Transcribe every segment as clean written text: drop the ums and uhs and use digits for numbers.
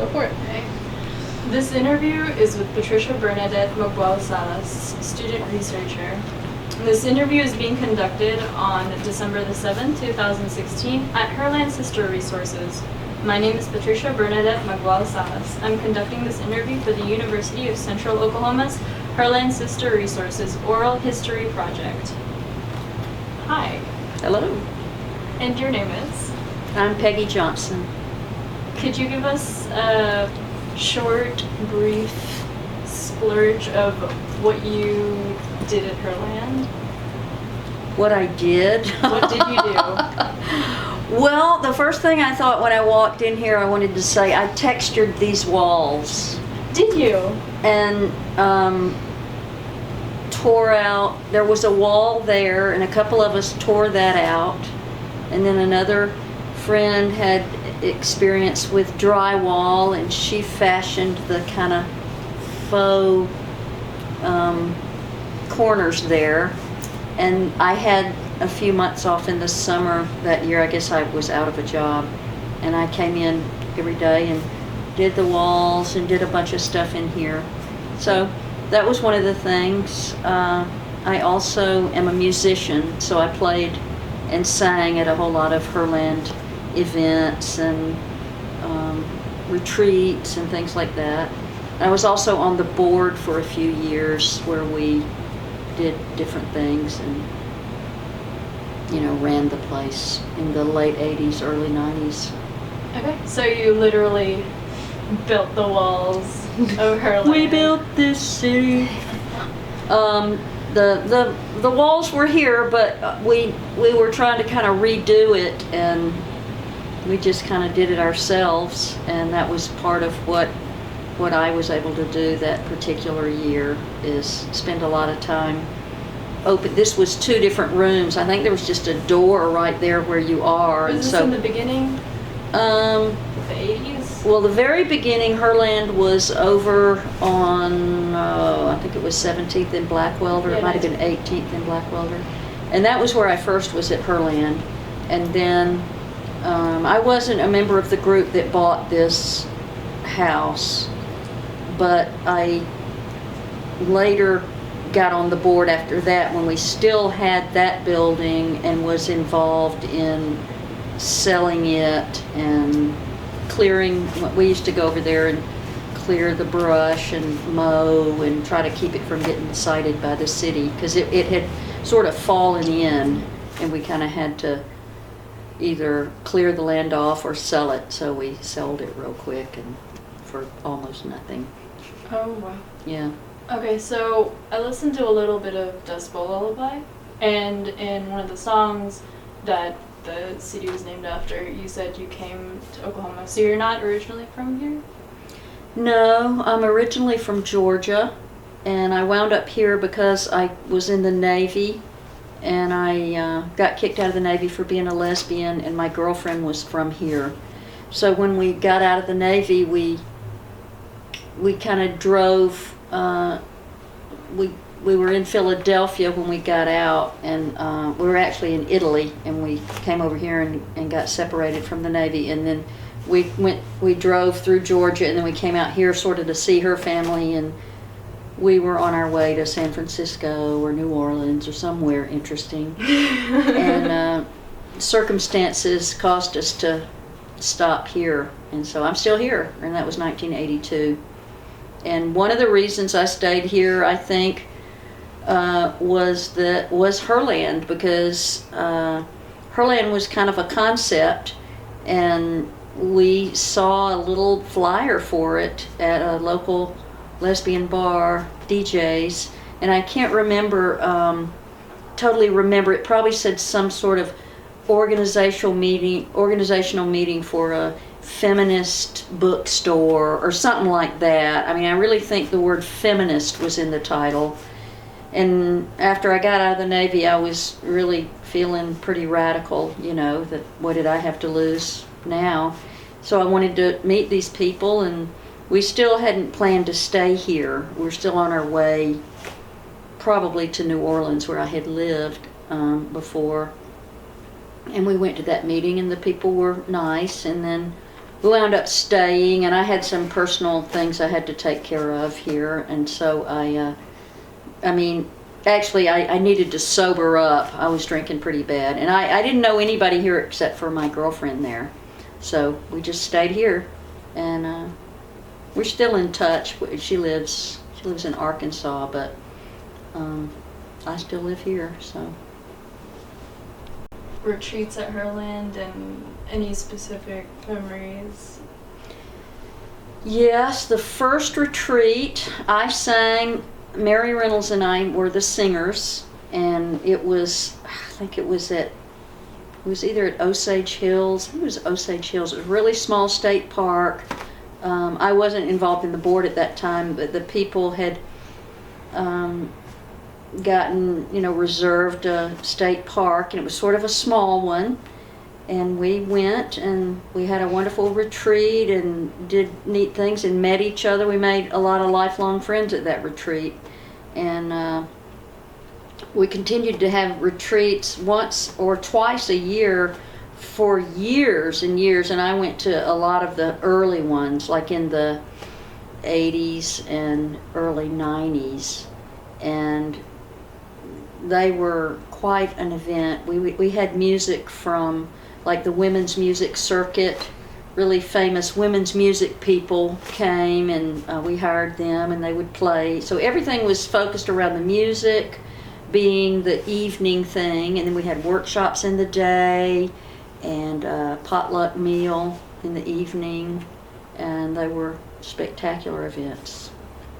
Go for it. Okay. This interview is with Patricia Bernadette Maguel-Salas, student researcher. This interview is being conducted on December the 7th, 2016 at Herland Sister Resources. My name is Patricia Bernadette Maguel-Salas. I'm conducting this interview for the University of Central Oklahoma's Herland Sister Resources Oral History Project. Hi. Hello. And your name is? I'm Peggy Johnson. Could you give us a short, brief splurge of what you did at Herland? What I did? What did you do? Well, the first thing I thought when I walked in here, I wanted to say I textured these walls. Did you? And tore out, there was a wall there, and a couple of us tore that out. And then another friend had experience with drywall, and she fashioned the kind of faux corners there. And I had a few months off in the summer that year. I guess I was out of a job, and I came in every day and did the walls and did a bunch of stuff in here. So that was one of the things. I also am a musician, so I played and sang at a whole lot of Herland events and retreats and things like that. I was also on the board for a few years where we did different things and, you know, ran the place in the late 80s, early 90s. Okay, so you literally built the walls of Herland. We built this city. The walls were here, but we were trying to kind of redo it, and we just kind of did it ourselves, and that was part of what I was able to do that particular year, is spend a lot of time open. This was 2 different rooms. I think there was just a door right there where you are. Was this in the beginning? The 80s? Well, the very beginning, Herland was over on, I think it was 17th and Blackwelder. Yeah, it might have been 18th and Blackwelder. And that was where I first was at Herland. And then I wasn't a member of the group that bought this house, but I later got on the board after that when we still had that building and was involved in selling it and clearing. We used to go over there and clear the brush and mow and try to keep it from getting cited by the city, because it had sort of fallen in, and we kind of had to either clear the land off or sell it, so we sold it real quick and for almost nothing. Oh, wow. Yeah. Okay, so I listened to a little bit of Dust Bowl Lullaby, and in one of the songs that the city was named after, you said you came to Oklahoma. So you're not originally from here? No, I'm originally from Georgia, and I wound up here because I was in the Navy, and I got kicked out of the Navy for being a lesbian, and my girlfriend was from here. So when we got out of the Navy, we kind of drove. We were in Philadelphia when we got out, and we were actually in Italy, and we came over here and got separated from the Navy, and then we drove through Georgia, and then we came out here sort of to see her family, and we were on our way to San Francisco or New Orleans or somewhere interesting. And circumstances caused us to stop here, and so I'm still here, and that was 1982. And one of the reasons I stayed here, I think, was Herland, because Herland was kind of a concept, and we saw a little flyer for it at a local lesbian bar, DJ's, and I can't totally remember. It probably said some sort of organizational meeting for a feminist bookstore or something like that. I mean, I really think the word feminist was in the title. And after I got out of the Navy, I was really feeling pretty radical, you know, that what did I have to lose now? So I wanted to meet these people, and we still hadn't planned to stay here. We're still on our way probably to New Orleans, where I had lived before. And we went to that meeting, and the people were nice, and then we wound up staying, and I had some personal things I had to take care of here, and so actually, I needed to sober up. I was drinking pretty bad, and I didn't know anybody here except for my girlfriend there, so we just stayed here, and we're still in touch. She lives in Arkansas, but I still live here, so. Retreats at Herland and any specific memories? Yes, the first retreat I sang. Mary Reynolds and I were the singers, and it was either at Osage Hills. I think it was Osage Hills. It was a really small state park. I wasn't involved in the board at that time, but the people had gotten, reserved a state park, and it was sort of a small one. And we went, and we had a wonderful retreat and did neat things and met each other. We made a lot of lifelong friends at that retreat. And we continued to have retreats once or twice a year for years and years. And I went to a lot of the early ones, like in the 80s and early 90s. And they were quite an event. We had music from like the women's music circuit. Really famous women's music people came, and we hired them, and they would play. So everything was focused around the music being the evening thing, and then we had workshops in the day and a potluck meal in the evening, and they were spectacular events.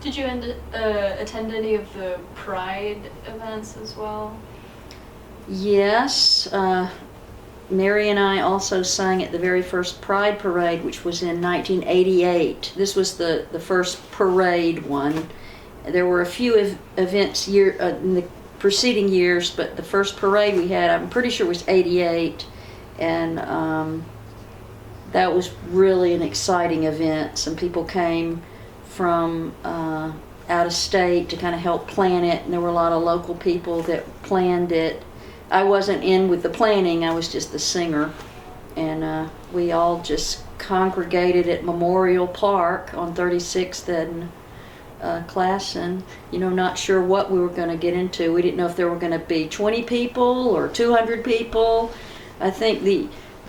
Did you attend any of the Pride events as well? Yes. Mary and I also sang at the very first Pride Parade, which was in 1988. This was the first parade one. There were a few events in the preceding years, but the first parade we had, I'm pretty sure, was 88. And that was really an exciting event. Some people came from out of state to kind of help plan it, and there were a lot of local people that planned it. I wasn't in with the planning, I was just the singer, and we all just congregated at Memorial Park on 36th and Classen, not sure what we were going to get into. We didn't know if there were going to be 20 people or 200 people. I think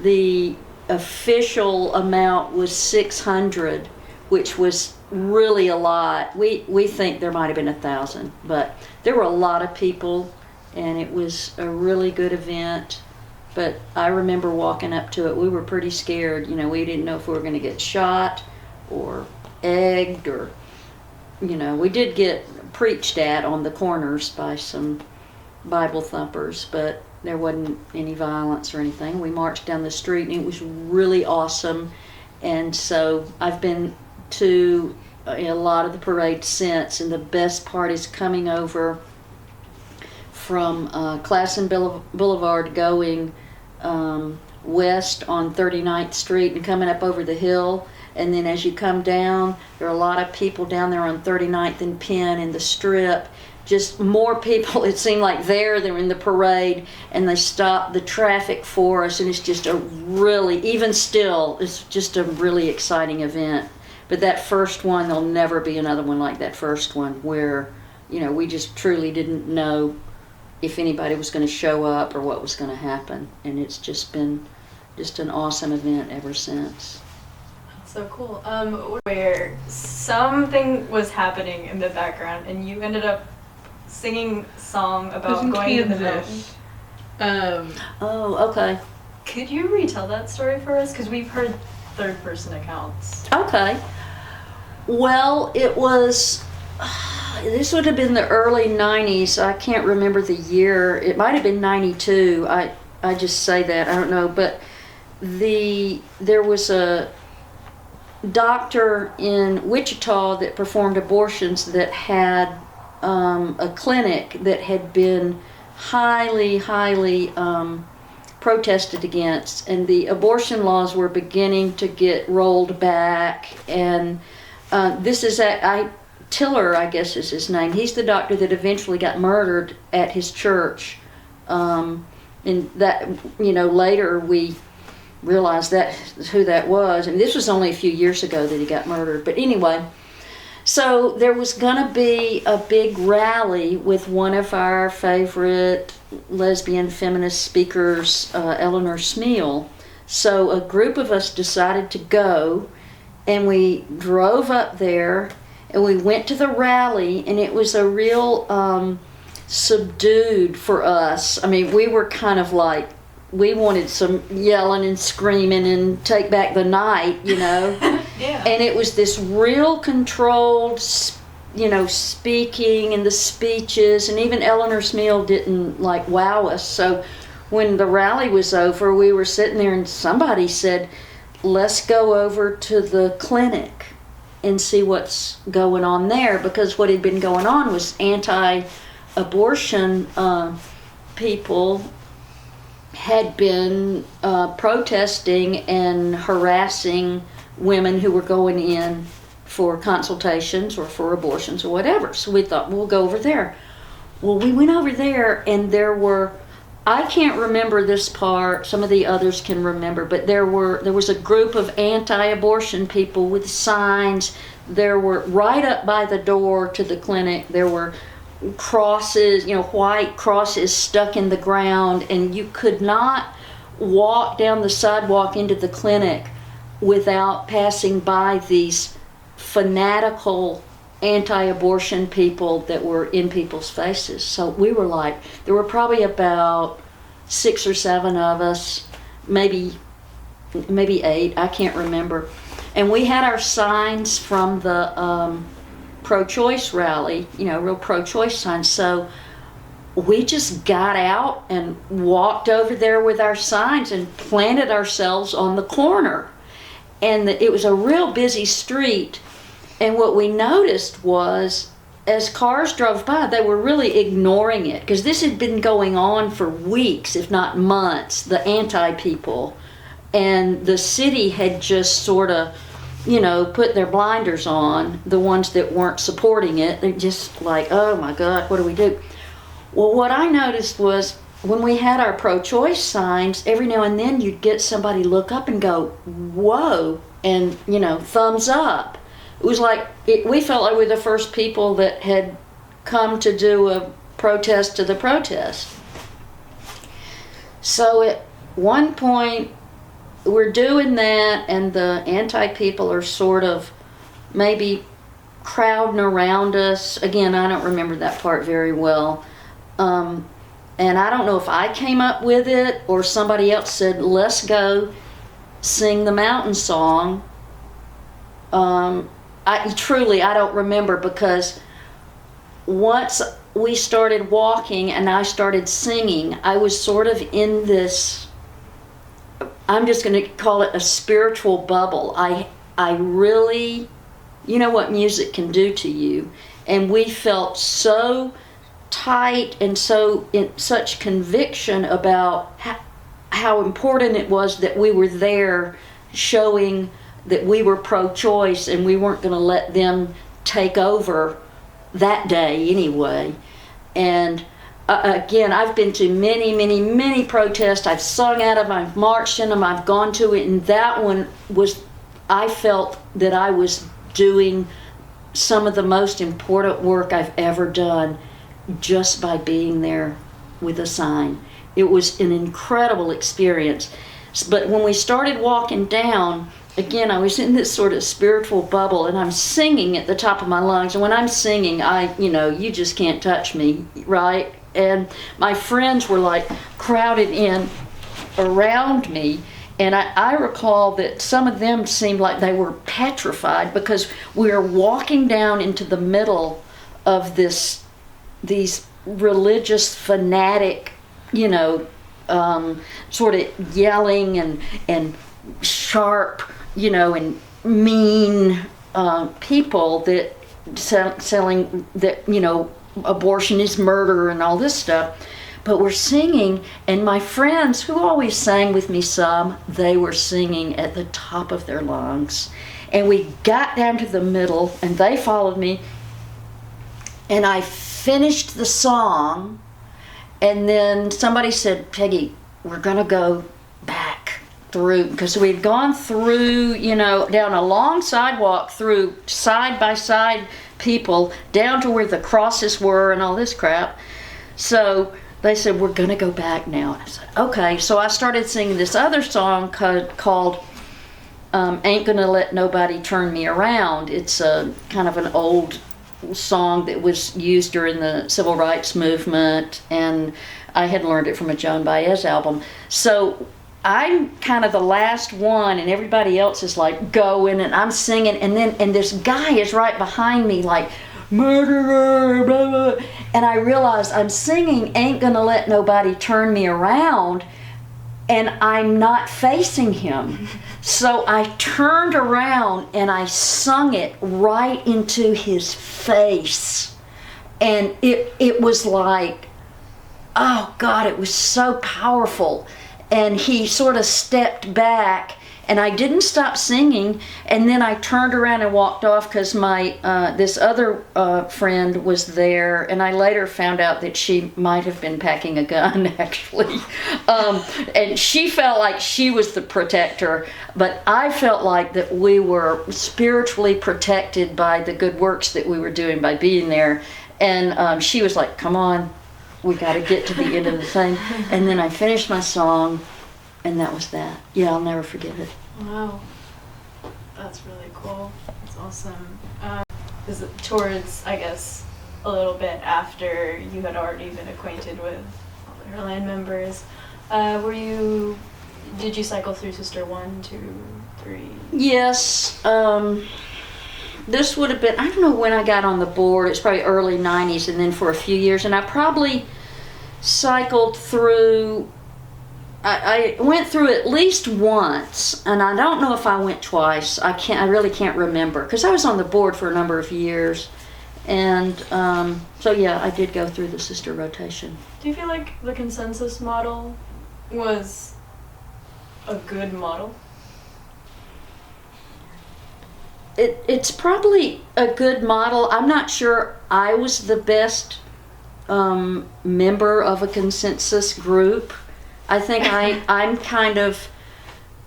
the official amount was 600, which was really a lot. We think there might have been 1,000, but there were a lot of people, and it was a really good event. But I remember walking up to it, we were pretty scared. We didn't know if we were going to get shot or egged, or, we did get preached at on the corners by some Bible thumpers, but there wasn't any violence or anything. We marched down the street, and it was really awesome. And so I've been to a lot of the parades since, and the best part is coming over from Classen Boulevard going west on 39th Street and coming up over the hill. And then as you come down, there are a lot of people down there on 39th and Penn in the Strip. Just more people, it seemed like they're in the parade, and they stopped the traffic for us, and it's just even still, it's just a really exciting event. But that first one, there'll never be another one like that first one, where, we just truly didn't know if anybody was going to show up or what was going to happen. And it's just been an awesome event ever since. So cool. Where something was happening in the background, and you ended up singing a song about going to the mountain. Oh, okay. Could you retell that story for us? Because we've heard third-person accounts. Okay. Well, it was, this would have been the early 90s. I can't remember the year. It might have been 92. I just say that. I don't know. But there was a doctor in Wichita that performed abortions that had a clinic that had been highly protested against, and the abortion laws were beginning to get rolled back. And this is Tiller, I guess is his name. He's the doctor that eventually got murdered at his church. And that, later we realize who that was. And this was only a few years ago that he got murdered. But anyway, so there was going to be a big rally with one of our favorite lesbian feminist speakers, Eleanor Smeal. So a group of us decided to go, and we drove up there, and we went to the rally, and it was a real subdued for us. I mean, we were kind of like, we wanted some yelling and screaming and take back the night, you know. Yeah. And it was this real controlled, you know, speaking and the speeches, and even Eleanor Smeal didn't like wow us. So when the rally was over, we were sitting there and somebody said, let's go over to the clinic and see what's going on there, because what had been going on was anti-abortion people had been protesting and harassing women who were going in for consultations or for abortions or whatever. So we thought, we'll go over there. Well, we went over there, and there were, I can't remember this part, some of the others can remember, but there was a group of anti-abortion people with signs. There were, right up by the door to the clinic, there were crosses, you know, white crosses stuck in the ground, and you could not walk down the sidewalk into the clinic without passing by these fanatical anti-abortion people that were in people's faces. So we were like, there were probably about 6 or 7 of us, maybe 8, I can't remember. And we had our signs from the pro-choice rally, you know, real pro-choice signs. So we just got out and walked over there with our signs and planted ourselves on the corner. And it was a real busy street. And what we noticed was, as cars drove by, they were really ignoring it, because this had been going on for weeks, if not months, the anti-people. And the city had just sort of, you know, put their blinders on, the ones that weren't supporting it. They're just like, oh my God, what do we do? Well, what I noticed was, when we had our pro-choice signs, every now and then you'd get somebody look up and go, whoa, and, you know, thumbs up. It was like, we felt like we were the first people that had come to do a protest to the protest. So at one point, we're doing that, and the anti-people are sort of maybe crowding around us. Again, I don't remember that part very well. And I don't know if I came up with it or somebody else said, let's go sing the mountain song. I don't remember, because once we started walking and I started singing, I was sort of in this, I'm just going to call it a spiritual bubble. I really, you know what music can do to you. And we felt so tight and so in such conviction about how important it was that we were there, showing that we were pro-choice and we weren't going to let them take over that day anyway. And again, I've been to many protests. I've sung at them, I've marched in them, I've gone to it, and that one was, I felt that I was doing some of the most important work I've ever done just by being there with a sign. It was an incredible experience. But when we started walking down, again, I was in this sort of spiritual bubble, and I'm singing at the top of my lungs. And when I'm singing, you just can't touch me, right? And my friends were like crowded in around me. And I recall that some of them seemed like they were petrified, because we were walking down into the middle of these religious fanatic, sort of yelling and sharp, and mean people that selling that, abortion is murder and all this stuff. But we're singing, and my friends, who always sang with me some, they were singing at the top of their lungs. And we got down to the middle, and they followed me, and I finished the song, and then somebody said, Peggy, we're going to go back through, because we'd gone through, down a long sidewalk through side by side people down to where the crosses were and all this crap. So they said, we're going to go back now. And I said, okay. So I started singing this other song called Ain't Gonna Let Nobody Turn Me Around. It's a kind of an old song that was used during the civil rights movement, and I had learned it from a Joan Baez album. So I'm kind of the last one, and everybody else is like going, and I'm singing, and this guy is right behind me like, murderer, blah, blah. And I realized I'm singing Ain't Gonna Let Nobody Turn Me Around, and I'm not facing him. So I turned around and I sung it right into his face. And it was like, oh God, it was so powerful. And he sort of stepped back, and I didn't stop singing. And then I turned around and walked off because my this other friend was there, and I later found out that she might have been packing a gun, actually. And she felt like she was the protector, but I felt like that we were spiritually protected by the good works that we were doing by being there. And she was like, come on, we got to get to the end of the thing. And then I finished my song, and that was that. Yeah, I'll never forget it. Wow. That's really cool. That's awesome. Is it towards, I guess, a little bit after you had already been acquainted with all the Herland members? Did you cycle through Sister 1, 2, 3? Yes. This would have been, I don't know when I got on the board. It's probably early 90s, and then for a few years. And I probably cycled through, I went through at least once, and I don't know if I went twice. I really can't remember, because I was on the board for a number of years. And so yeah, I did go through the sister rotation. Do you feel like the consensus model was a good model? It's probably a good model. I'm not sure I was the best member of a consensus group. I think I'm kind of,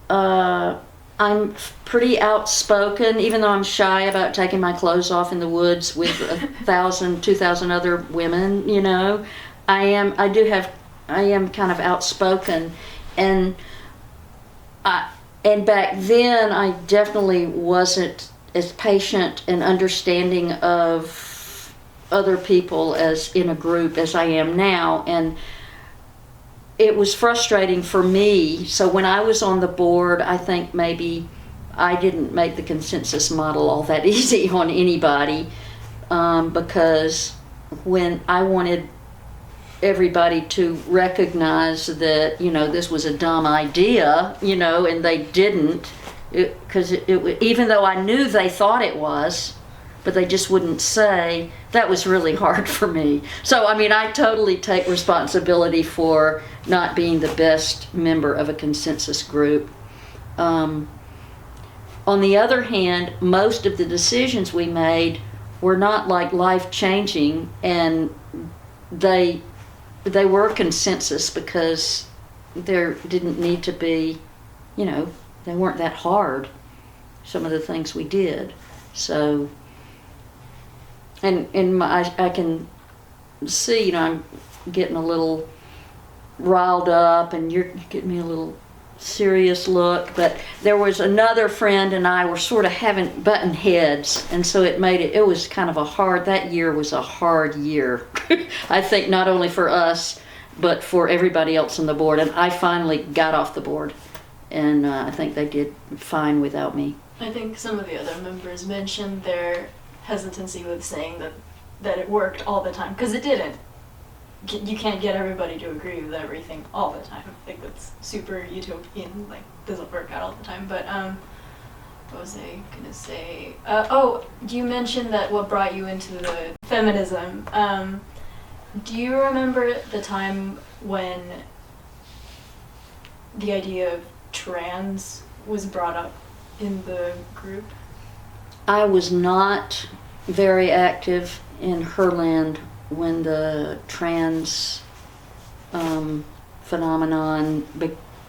I'm pretty outspoken, even though I'm shy about taking my clothes off in the woods with 1,000, 2,000 other women, I am kind of outspoken. And back then I definitely wasn't as patient and understanding of other people as in a group as I am now, and it was frustrating for me. So when I was on the board, I think maybe I didn't make the consensus model all that easy on anybody, because when I wanted everybody to recognize that, this was a dumb idea, and they didn't, because even though I knew they thought it was, but they just wouldn't say, that was really hard for me. So, I totally take responsibility for not being the best member of a consensus group. On the other hand, most of the decisions we made were not like life-changing, and they were consensus because there didn't need to be, they weren't that hard, some of the things we did. So, I can see, I'm getting a little riled up, and you're getting me a little serious look, but there was another friend and I were sort of having button heads, and so it was kind of that year was a hard year. I think not only for us, but for everybody else on the board, and I finally got off the board, and I think they did fine without me. I think some of the other members mentioned their hesitancy with saying that it worked all the time, because it didn't. You can't get everybody to agree with everything all the time. I think that's super utopian, doesn't work out all the time. But what was I gonna say? You mentioned that what brought you into the feminism. Do you remember the time when the idea of trans was brought up in the group? I was not very active in Herland when the trans phenomenon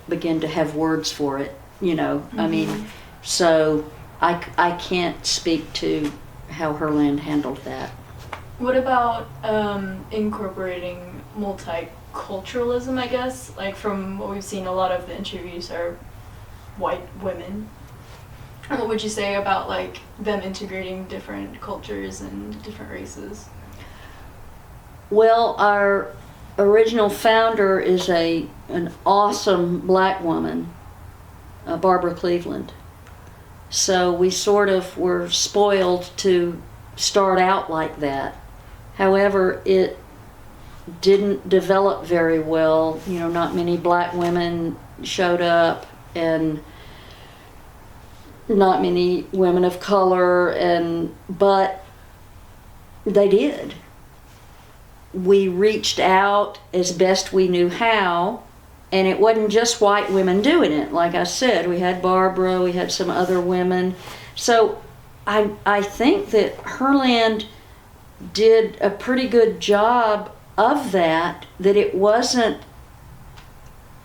begin to have words for it, you know. I mean, Mhm. so I can't speak to how Herland handled that. What about incorporating multiculturalism, I guess? Like from what we've seen, a lot of the interviews are white women. What would you say about like them integrating different cultures and different races? Well, our original founder is an awesome black woman, Barbara Cleveland. So we sort of were spoiled to start out like that. However, it didn't develop very well. You know, not many black women showed up, and not many women of color, but they did. We reached out as best we knew how, and it wasn't just white women doing it. Like I said, we had Barbara, we had some other women. So I think that Herland did a pretty good job of that it wasn't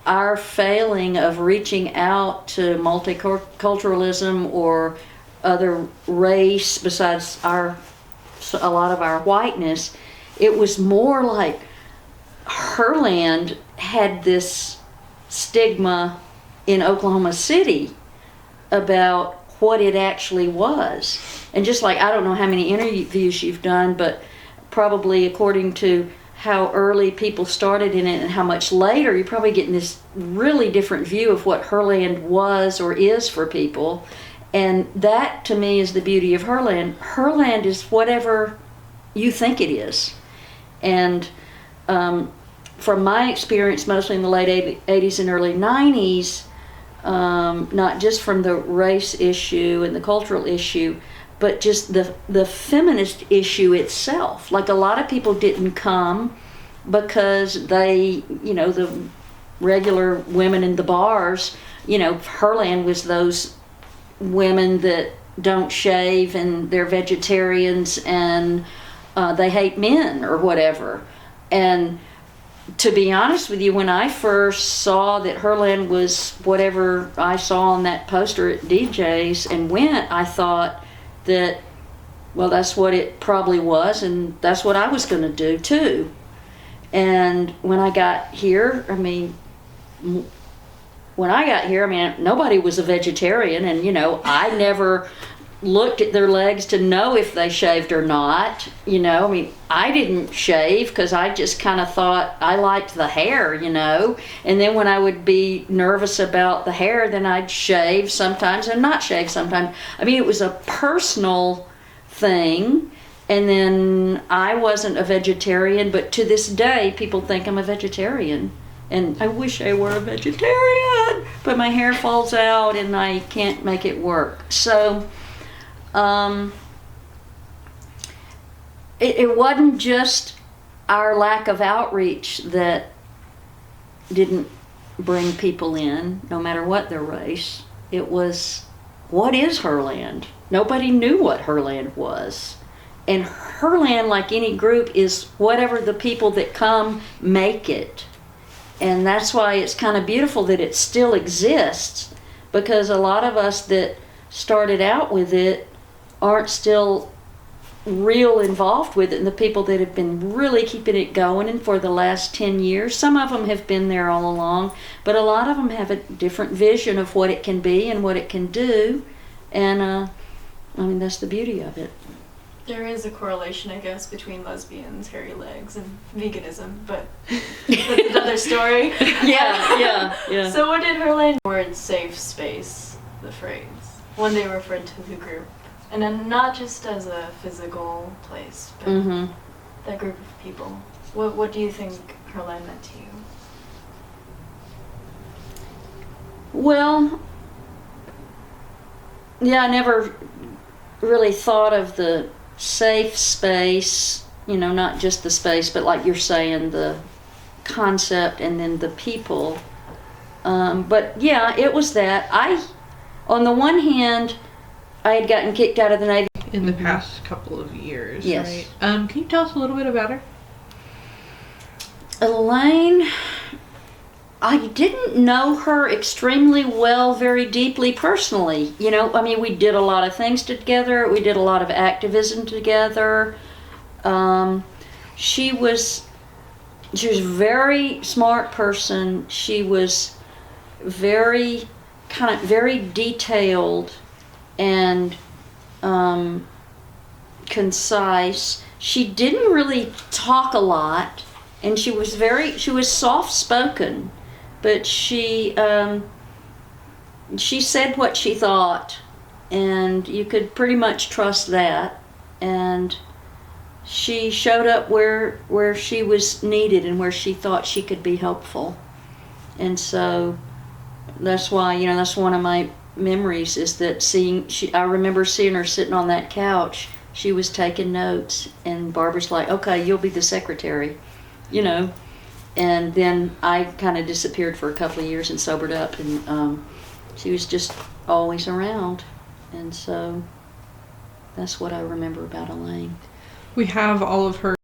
our failing of reaching out to multiculturalism or other race besides a lot of our whiteness. It was more like Herland had this stigma in Oklahoma City about what it actually was. And just like, I don't know how many interviews you've done, but probably according to how early people started in it and how much later, you're probably getting this really different view of what Herland was or is for people. And that, to me, is the beauty of Herland. Herland is whatever you think it is. And from my experience, mostly in the late 80s and early 90s, not just from the race issue and the cultural issue, but just the feminist issue itself. Like, a lot of people didn't come because they, you know, the regular women in the bars, you know, Herland was those women that don't shave and they're vegetarians and they hate men or whatever. And to be honest with you, when I first saw that Herland was whatever I saw on that poster at DJ's and went, I thought that, well, that's what it probably was, and that's what I was going to do too. And when I got here, nobody was a vegetarian, and, you know, I never looked at their legs to know if they shaved or not. You know, I mean, I didn't shave because I just kind of thought I liked the hair, you know. And then when I would be nervous about the hair, then I'd shave sometimes and not shave sometimes. I mean, it was a personal thing. And then I wasn't a vegetarian, but to this day, people think I'm a vegetarian. And I wish I were a vegetarian, but my hair falls out and I can't make it work. So it wasn't just our lack of outreach that didn't bring people in, no matter what their race. It was, what is Herland? Nobody knew what Herland was. And Herland, like any group, is whatever the people that come make it. And that's why it's kind of beautiful that it still exists, because a lot of us that started out with it aren't still real involved with it. And the people that have been really keeping it going and for the last 10 years, some of them have been there all along, but a lot of them have a different vision of what it can be and what it can do. And I mean, that's the beauty of it. There is a correlation, I guess, between lesbians, hairy legs, and veganism, but that's another story. Yeah. So what did Herland word safe space, the phrase, when they referred to the group? And then not just as a physical place, but that group of people. What do you think Herland meant to you? Well, yeah, I never really thought of the safe space, you know, not just the space, but like you're saying, the concept and then the people. But yeah, it was that. On the one hand, I had gotten kicked out of the Navy. In the past couple of years, yes. Right? Can you tell us a little bit about her? Elaine I didn't know her extremely well, very deeply personally. You know, I mean, we did a lot of things together. We did a lot of activism together. She was a very smart person. She was very detailed and concise. She didn't really talk a lot, and she was soft spoken, but she said what she thought, and you could pretty much trust that. And she showed up where she was needed and where she thought she could be helpful. And so that's why, you know, that's one of my memories, is that I remember seeing her sitting on that couch. She was taking notes, and Barbara's like, okay, you'll be the secretary, you know. And then I kind of disappeared for a couple of years and sobered up, and she was just always around. And so that's what I remember about Elaine. We have all of her